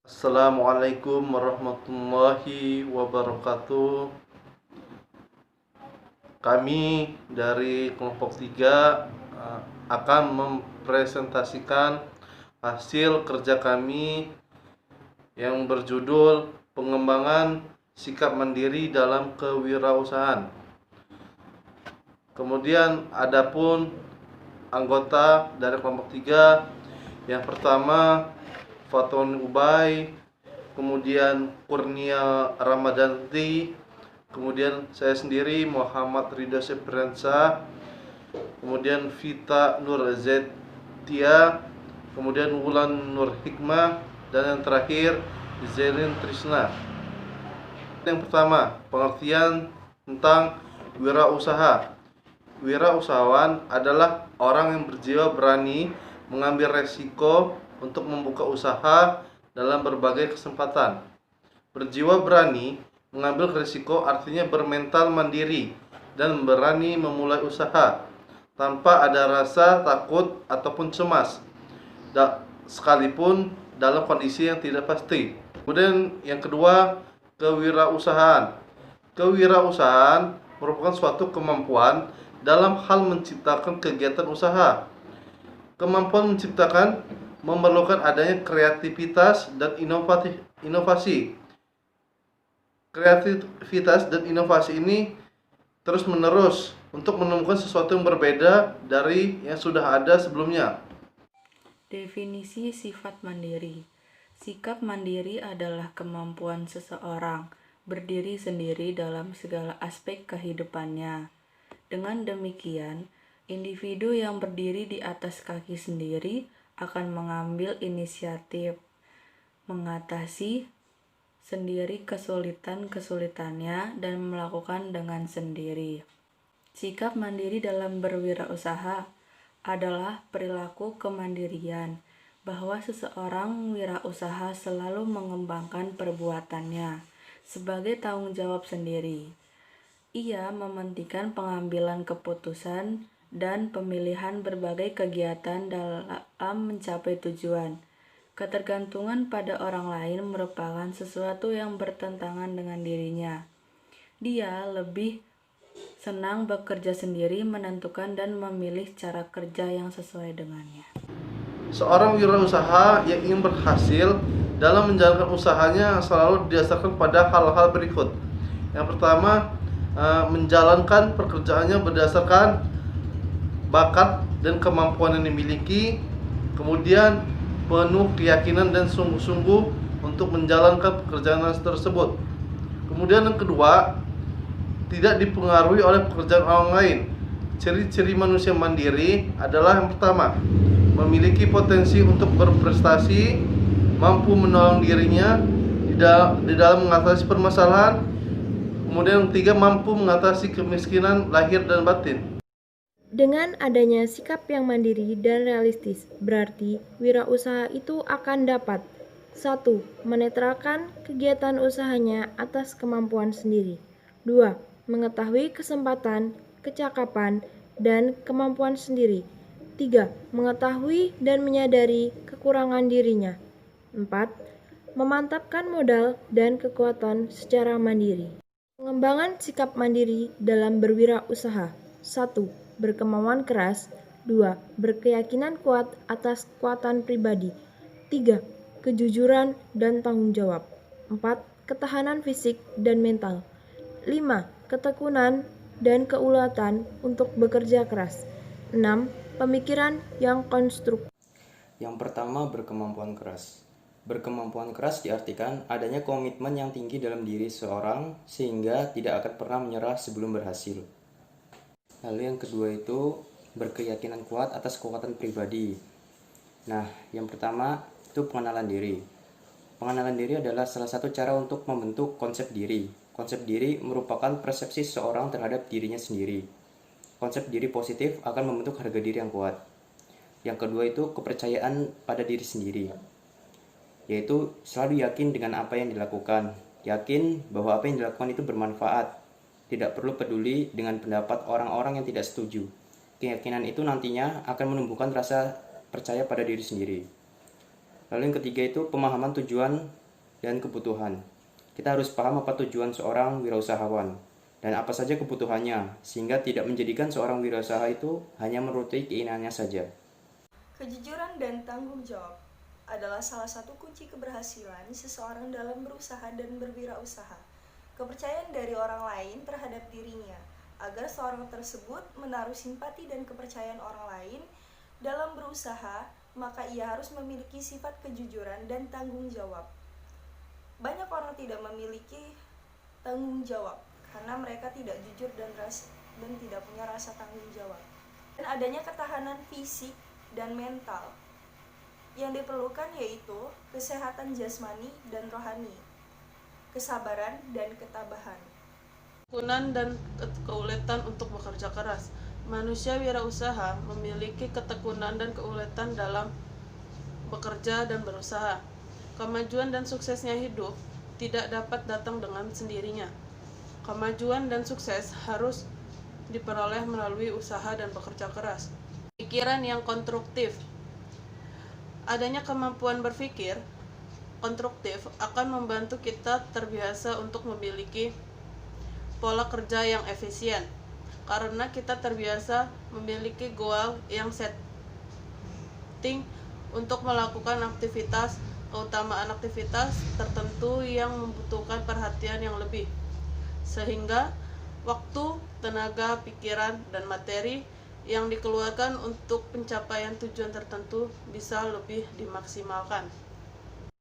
Assalamualaikum warahmatullahi wabarakatuh. Kami dari kelompok 3 akan mempresentasikan hasil kerja kami yang berjudul pengembangan sikap mandiri dalam kewirausahaan. Kemudian adapun anggota dari kelompok 3, yang pertama Fatoni Ubay, kemudian Kurnia Ramadanti, kemudian saya sendiri Muhammad Ridha Seprensa, kemudian Vita Nur Zetia, kemudian Wulan Nur Hikmah, dan yang terakhir Zelin Trisna. Yang pertama, pengertian tentang wirausaha. Wirausahawan adalah orang yang berjiwa berani mengambil resiko untuk membuka usaha dalam berbagai kesempatan. Berjiwa berani mengambil resiko artinya bermental mandiri dan berani memulai usaha tanpa ada rasa takut ataupun cemas, sekalipun dalam kondisi yang tidak pasti. Kemudian yang kedua, kewirausahaan. Kewirausahaan merupakan suatu kemampuan dalam hal menciptakan kegiatan usaha. Kemampuan menciptakan memerlukan adanya kreativitas dan inovasi. Kreativitas dan inovasi ini terus-menerus untuk menemukan sesuatu yang berbeda dari yang sudah ada sebelumnya. Definisi sifat mandiri. Sikap mandiri adalah kemampuan seseorang berdiri sendiri dalam segala aspek kehidupannya. Dengan demikian, individu yang berdiri di atas kaki sendiri akan mengambil inisiatif, mengatasi sendiri kesulitan-kesulitannya dan melakukan dengan sendiri. Sikap mandiri dalam berwirausaha adalah perilaku kemandirian, bahwa seseorang wirausaha selalu mengembangkan perbuatannya sebagai tanggung jawab sendiri. Ia mementingkan pengambilan keputusan dan pemilihan berbagai kegiatan dalam mencapai tujuan. Ketergantungan pada orang lain merupakan sesuatu yang bertentangan dengan dirinya. Dia lebih senang bekerja sendiri, menentukan dan memilih cara kerja yang sesuai dengannya. Seorang wirausaha yang ingin berhasil dalam menjalankan usahanya selalu didasarkan pada hal-hal berikut. Yang pertama, menjalankan pekerjaannya berdasarkan bakat dan kemampuan yang dimiliki, kemudian penuh keyakinan dan sungguh-sungguh untuk menjalankan pekerjaan tersebut. Kemudian yang kedua, tidak dipengaruhi oleh pekerjaan orang lain. Ciri-ciri manusia mandiri adalah yang pertama, memiliki potensi untuk berprestasi, mampu menolong dirinya di dalam mengatasi permasalahan. Kemudian yang ketiga, mampu mengatasi kemiskinan lahir dan batin. Dengan adanya sikap yang mandiri dan realistis, berarti wirausaha itu akan dapat 1. Menetralkan kegiatan usahanya atas kemampuan sendiri. 2. Mengetahui kesempatan, kecakapan, dan kemampuan sendiri. 3. Mengetahui dan menyadari kekurangan dirinya. 4. Memantapkan modal dan kekuatan secara mandiri. Pengembangan sikap mandiri dalam berwirausaha. 1. Berkemauan keras. 2. Berkeyakinan kuat atas kekuatan pribadi. 3. Kejujuran dan tanggung jawab. 4. Ketahanan fisik dan mental. 5. Ketekunan dan keulatan untuk bekerja keras. 6. Pemikiran yang konstruktif. Yang pertama, berkemampuan keras. Berkemampuan keras diartikan adanya komitmen yang tinggi dalam diri seorang sehingga tidak akan pernah menyerah sebelum berhasil. Lalu yang kedua itu berkeyakinan kuat atas kekuatan pribadi. Nah, yang pertama itu pengenalan diri. Pengenalan diri adalah salah satu cara untuk membentuk konsep diri. Konsep diri merupakan persepsi seseorang terhadap dirinya sendiri. Konsep diri positif akan membentuk harga diri yang kuat. Yang kedua itu kepercayaan pada diri sendiri, yaitu selalu yakin dengan apa yang dilakukan, yakin bahwa apa yang dilakukan itu bermanfaat, tidak perlu peduli dengan pendapat orang-orang yang tidak setuju. Keyakinan itu nantinya akan menumbuhkan rasa percaya pada diri sendiri. Lalu yang ketiga itu pemahaman tujuan dan kebutuhan. Kita harus paham apa tujuan seorang wirausahawan dan apa saja kebutuhannya, sehingga tidak menjadikan seorang wirausaha itu hanya menuruti keinginannya saja. Kejujuran dan tanggung jawab adalah salah satu kunci keberhasilan seseorang dalam berusaha dan berwirausaha. Kepercayaan dari orang lain terhadap dirinya, agar seorang tersebut menaruh simpati dan kepercayaan orang lain dalam berusaha, maka ia harus memiliki sifat kejujuran dan tanggung jawab. Banyak orang tidak memiliki tanggung jawab karena mereka tidak jujur dan tidak punya rasa tanggung jawab. Dan adanya ketahanan fisik dan mental. Yang diperlukan yaitu kesehatan jasmani dan rohani, kesabaran dan ketabahan. Ketekunan dan keuletan untuk bekerja keras. Manusia wirausaha memiliki ketekunan dan keuletan dalam bekerja dan berusaha. Kemajuan dan suksesnya hidup tidak dapat datang dengan sendirinya. Kemajuan dan sukses harus diperoleh melalui usaha dan bekerja keras. Pikiran yang konstruktif. Adanya kemampuan berpikir konstruktif akan membantu kita terbiasa untuk memiliki pola kerja yang efisien, karena kita terbiasa memiliki goal yang setting untuk melakukan aktivitas, keutamaan aktivitas tertentu yang membutuhkan perhatian yang lebih, sehingga waktu, tenaga, pikiran, dan materi yang dikeluarkan untuk pencapaian tujuan tertentu bisa lebih dimaksimalkan.